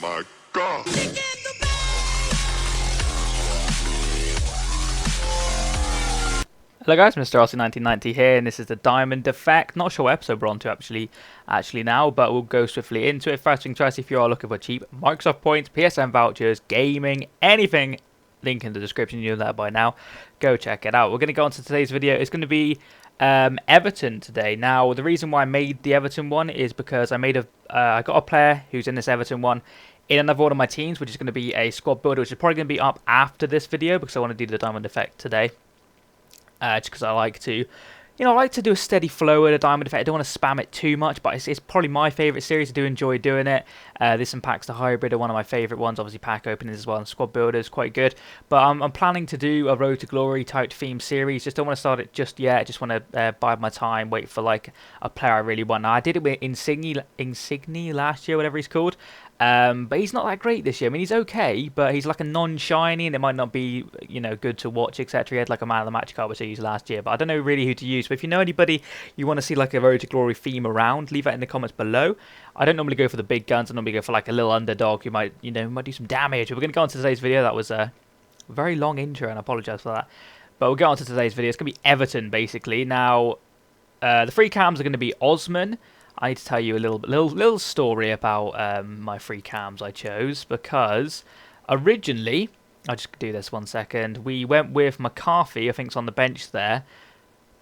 my God. Hello guys, Mr. RC1990 here, and this is the Diamond Effect. Not sure what episode we're on to actually now, but we'll go swiftly into it. First things first, if you are looking for cheap Microsoft points, PSN vouchers, gaming, anything, link in the description, you know that by now. Go check it out. We're going to go on to today's video. It's going to be Everton today. Now, the reason why I made the Everton one is because I got a player who's in this Everton one in another one of my teams, which is going to be a squad builder, which is probably going to be up after this video because I want to do the Diamond Effect today. Just because I like to, I like to do a steady flow with a Diamond Effect. I don't want to spam it too much, but it's probably my favourite series. I do enjoy doing it. This and Packs the Hybrid are one of my favourite ones. Obviously, pack openings as well, and Squad Builder is quite good. But I'm planning to do a Road to Glory type theme series. Just don't want to start it just yet. Just want to bide my time, wait for like a player I really want. Now, I did it with Insigne last year, whatever he's called. But he's not that great this year. I mean, he's okay, but he's like a non-shiny, and it might not be, good to watch, etc. He had like a man of the match card which I used last year, but I don't know really who to use. But if you know anybody you want to see like a Road to Glory theme around, leave that in the comments below. I don't normally go for the big guns. I normally go for like a little underdog who might, might do some damage. But we're going to go on to today's video. That was a very long intro, and I apologise for that. But we'll get on to today's video. It's going to be Everton, basically. Now, the free cams are going to be Osman. I need to tell you a little story about my free cams I chose, because originally, I'll just do this 1 second, we went with McCarthy, I think it's on the bench there,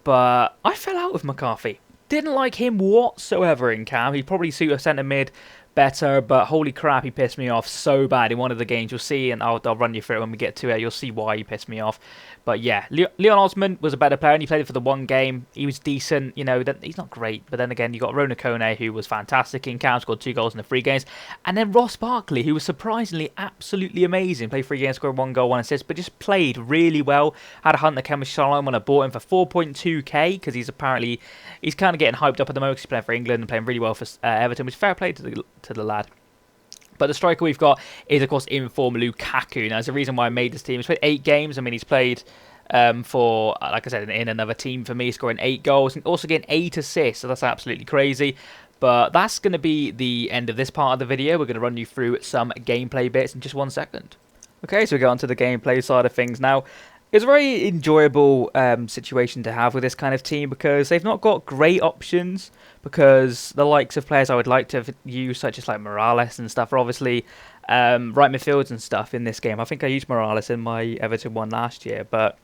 but I fell out with McCarthy. Didn't like him whatsoever in cam. He'd probably suit a centre mid better, but holy crap, he pissed me off so bad in one of the games. You'll see, and I'll run you through it when we get to it. You'll see why he pissed me off. But yeah, Leon Osman was a better player, and he played it for the one game. He was decent, he's not great. But then again, you got Rona Kone, who was fantastic in camp, scored 2 goals in the 3 games. And then Ross Barkley, who was surprisingly absolutely amazing. Played 3 games, scored 1 goal, 1 assist, but just played really well. Had a hunt the chemistry Shalom when I bought him for 4.2k, because he's kind of getting hyped up at the moment. He's playing for England and playing really well for Everton, which is fair play to the lad. But the striker we've got is, of course, inform Lukaku. Now, there's a reason why I made this team. He's played 8 games. I mean, he's played for, like I said, in another team for me, scoring 8 goals and also getting 8 assists. So that's absolutely crazy. But that's going to be the end of this part of the video. We're going to run you through some gameplay bits in just 1 second. Okay, so we go on to the gameplay side of things now. It's a very enjoyable situation to have with this kind of team, because they've not got great options, because the likes of players I would like to use, such as like Morales and stuff, are obviously right midfields and stuff in this game. I think I used Morales in my Everton one last year, but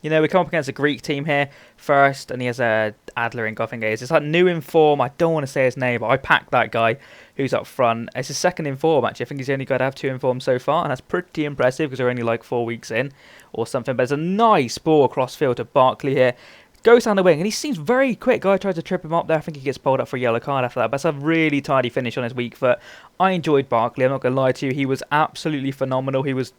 we come up against a Greek team here first, and he has a Adler in Gotham Gaze. It's like new in form. I don't want to say his name, but I packed that guy who's up front. It's his second in form, actually. I think he's only got to have 2 in form so far, and that's pretty impressive because we're only like 4 weeks in or something. But there's a nice ball across field to Barkley here. Goes down the wing, and he seems very quick. Guy tries to trip him up there. I think he gets pulled up for a yellow card after that. But it's a really tidy finish on his weak foot. I enjoyed Barkley. I'm not going to lie to you. He was absolutely phenomenal. He was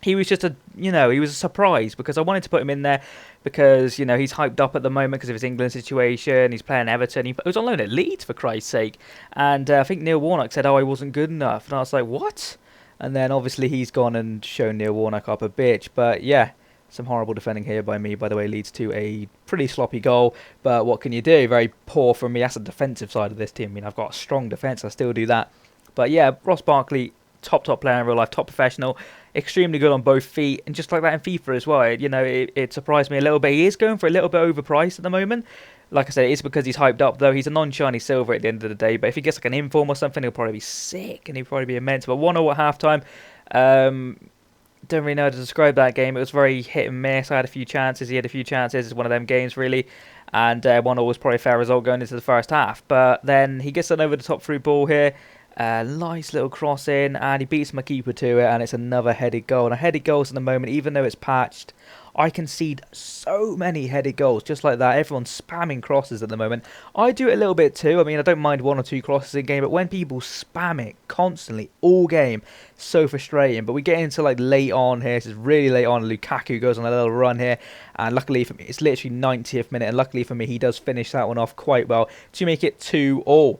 just he was a surprise, because I wanted to put him in there because, he's hyped up at the moment because of his England situation. He's playing Everton. He was on loan at Leeds, for Christ's sake. And I think Neil Warnock said, oh, he wasn't good enough. And I was like, what? And then obviously he's gone and shown Neil Warnock up a bitch. But yeah, some horrible defending here by me, by the way, leads to a pretty sloppy goal. But what can you do? Very poor from me. That's the defensive side of this team. I mean, I've got a strong defence. I still do that. But yeah, Ross Barkley, top player in real life, top professional. Extremely good on both feet, and just like that in FIFA as well. It surprised me a little bit. He is going for a little bit overpriced at the moment. Like I said, it's because he's hyped up, though. He's a non-shiny silver at the end of the day, but if he gets like an inform or something, he'll probably be sick, and he'll probably be immense. But 1-0 at half-time, don't really know how to describe that game. It was very hit and miss. I had a few chances. He had a few chances. It's one of them games, really. And 1-0 was probably a fair result going into the first half. But then he gets an over-the-top through ball here. Nice little cross in, and he beats my keeper to it, and it's another headed goal. And headed goals at the moment, even though it's patched, I concede so many headed goals just like that. Everyone's spamming crosses at the moment. I do it a little bit too. I mean, I don't mind 1 or 2 crosses in game, but when people spam it constantly all game, so frustrating. But we get into like late on here. This is really late on. Lukaku goes on a little run here, and luckily for me, it's literally 90th minute, and luckily for me, he does finish that one off quite well to make it 2-2.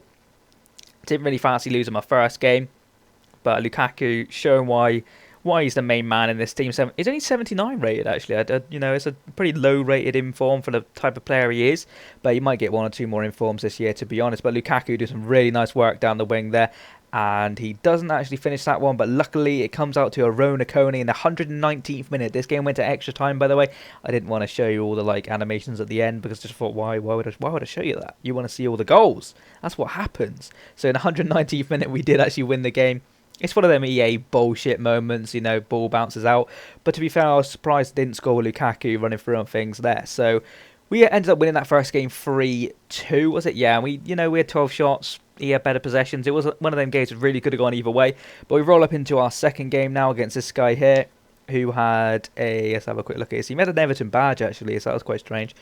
Didn't really fancy losing my first game, but Lukaku showing why he's the main man in this team. He's only 79 rated, actually. It's a pretty low rated inform for the type of player he is, but he might get 1 or 2 more informs this year, to be honest. But Lukaku do some really nice work down the wing there, and he doesn't actually finish that one, but luckily it comes out to a Rona Coney in the 119th minute. This game went to extra time, by the way. I didn't want to show you all the like animations at the end because I just thought, why would I show you that? You want to see all the goals. That's what happens. So in the 119th minute, we did actually win the game. It's one of them EA bullshit moments, you know, ball bounces out. But to be fair, I was surprised I didn't score with Lukaku running through on things there. So we ended up winning that first game 3-2, was it? Yeah, we had 12 shots. He had better possessions. It was one of them games that really could have gone either way. But we roll up into our second game now against this guy here, who had a... Let's have a quick look at this. He made an Everton badge, actually, so that was quite strange.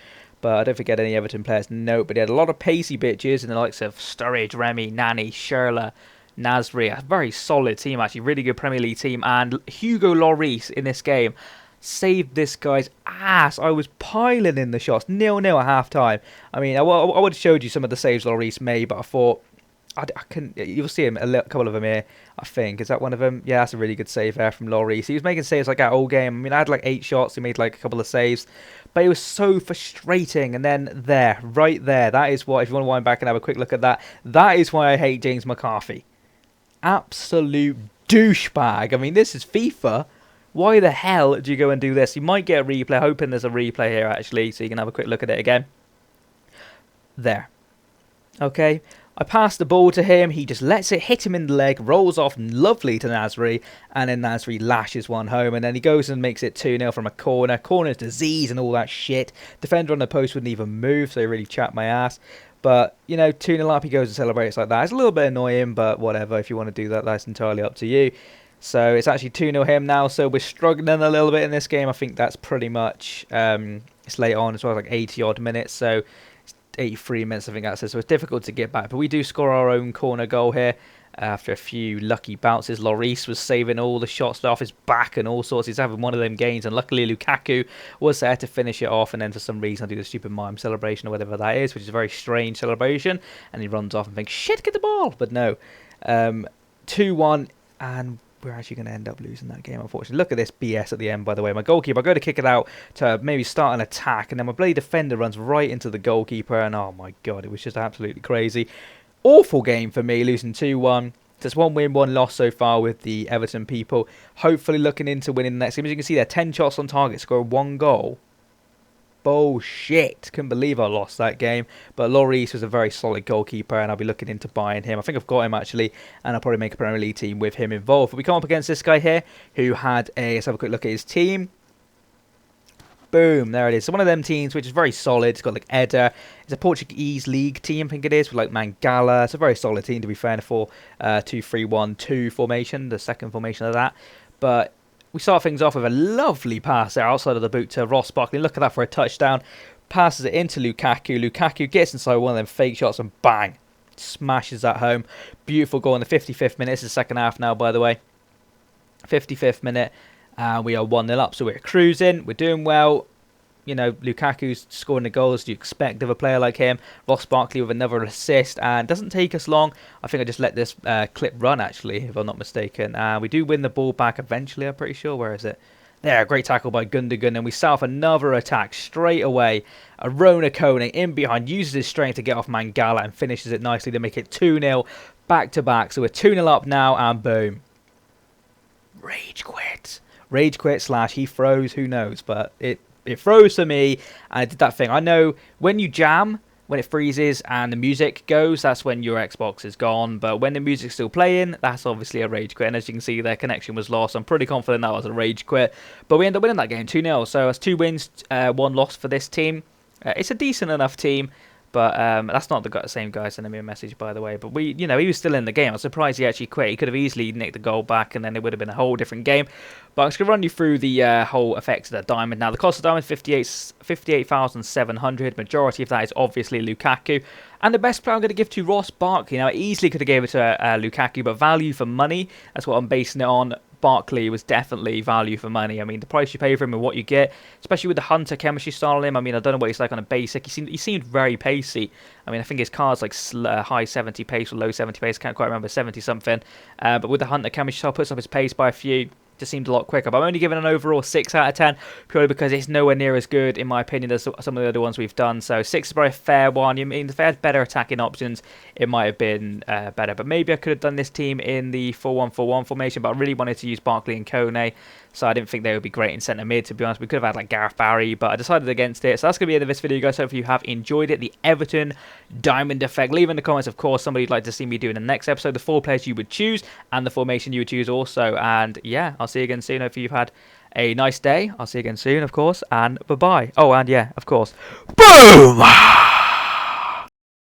But I don't forget any Everton players. No, but he had a lot of pacey bitches in the likes of Sturridge, Remy, Nani, Schürrle, Nasri. A very solid team, actually. Really good Premier League team. And Hugo Lloris in this game saved this guy's ass. I was piling in the shots. 0-0 at half-time. I mean, I would have showed you some of the saves Lloris made, but I thought... I couldn't. You'll see him, a couple of them here, I think. Is that one of them? Yeah, that's a really good save there from Lloris. He was making saves like that all game. I mean, I had like 8 shots. He made like a couple of saves. But it was so frustrating. And then there, right there, that is what, if you want to wind back and have a quick look at that, that is why I hate James McCarthy. Absolute douchebag. I mean, this is FIFA. Why the hell do you go and do this? You might get a replay. Hoping there's a replay here, actually, so you can have a quick look at it again. There. Okay. I pass the ball to him, he just lets it hit him in the leg, rolls off lovely to Nasri, and then Nasri lashes one home, and then he goes and makes it 2-0 from a corner. Corner's disease and all that shit. Defender on the post wouldn't even move, so he really chapped my ass. But, you know, 2-0 up, he goes and celebrates like that. It's a little bit annoying, but whatever. If you want to do that, that's entirely up to you. So it's actually 2-0 him now, so we're struggling a little bit in this game. I think that's pretty much, it's late on as well, like 80-odd minutes, so... 83 minutes, I think that says, so it's difficult to get back. But we do score our own corner goal here after a few lucky bounces. Lloris was saving all the shots off his back and all sorts. He's having one of them games, and luckily Lukaku was there to finish it off. And then for some reason I do the stupid mime celebration or whatever that is, which is a very strange celebration. And he runs off and thinks, shit, get the ball. But no, 2-1, and we're actually going to end up losing that game, unfortunately. Look at this BS at the end, by the way. My goalkeeper, I go to kick it out to maybe start an attack, and then my bloody defender runs right into the goalkeeper, and oh my god, it was just absolutely crazy. Awful game for me, losing 2-1. Just 1 win, 1 loss so far with the Everton people. Hopefully looking into winning the next game. As you can see there, 10 shots on target, score 1 goal. Bullshit. Couldn't believe I lost that game. But Lloris was a very solid goalkeeper, and I'll be looking into buying him. I think I've got him, actually, and I'll probably make a Premier League team with him involved. But we come up against this guy here, who had a... Let's have a quick look at his team. Boom, there it is. So one of them teams, which is very solid. It's got like Eder. It's a Portuguese league team, I think it is, with like Mangala. It's a very solid team, to be fair, for 2-3-1-2 formation, the second formation of that. But... we start things off with a lovely pass there outside of the boot to Ross Barkley. Look at that for a touchdown. Passes it into Lukaku. Lukaku gets inside one of them fake shots and bang. Smashes that home. Beautiful goal in the 55th minute. It's the second half now, by the way. 55th minute. And we are 1-0 up. So we're cruising. We're doing well. You know, Lukaku's scoring the goals you expect of a player like him. Ross Barkley with another assist, and it doesn't take us long. I think I just let this clip run, actually, if I'm not mistaken. We do win the ball back eventually, I'm pretty sure. Where is it? There, great tackle by Gundogan, and we set off another attack straight away. Rona Coney in behind, uses his strength to get off Mangala and finishes it nicely to make it 2-0 back-to-back. So we're 2-0 up now, and boom. Rage quit. Rage quit / he froze, who knows, but it froze for me, and I did that thing. I know when you jam, when it freezes and the music goes, that's when your Xbox is gone. But when the music's still playing, that's obviously a rage quit. And as you can see, their connection was lost. I'm pretty confident that was a rage quit. But we ended up winning that game 2-0. So it's 2 wins, 1 loss for this team. It's a decent enough team. But that's not the same guy sending me a message, by the way. But he was still in the game. I was surprised he actually quit. He could have easily nicked the goal back, and then it would have been a whole different game. But I'm just going to run you through the whole effects of that diamond. Now, the cost of diamond is 58,700. Majority of that is obviously Lukaku. And the best player I'm going to give to Ross Barkley. Now, I easily could have gave it to Lukaku, but value for money, that's what I'm basing it on. Barkley was definitely value for money. I mean, the price you pay for him and what you get, especially with the Hunter chemistry style on him. I mean, I don't know what he's like on a basic. He seemed very pacey. I mean, I think his car's like high 70 pace or low 70 pace. Can't quite remember, 70 something. But with the Hunter chemistry style, puts up his pace by a few. just seemed a lot quicker. But I'm only giving an overall 6 out of 10 purely because it's nowhere near as good, in my opinion, as some of the other ones we've done. So 6 is probably a fair one. You mean if they had better attacking options, it might have been better. But maybe I could have done this team in the 4-1-4-1 formation, but I really wanted to use Barkley and Kone, so I didn't think they would be great in centre mid, to be honest. We could have had like Gareth Barry, but I decided against it. So that's going to be the end of this video, guys. Hopefully you have enjoyed it. The Everton Diamond Effect. Leave in the comments, of course, somebody you'd like to see me do in the next episode, the 4 players you would choose, and the formation you would choose also. And yeah, I'll see you again soon. Hopefully you've had a nice day. I'll see you again soon, of course, and bye-bye. Oh, and yeah, of course. Boom!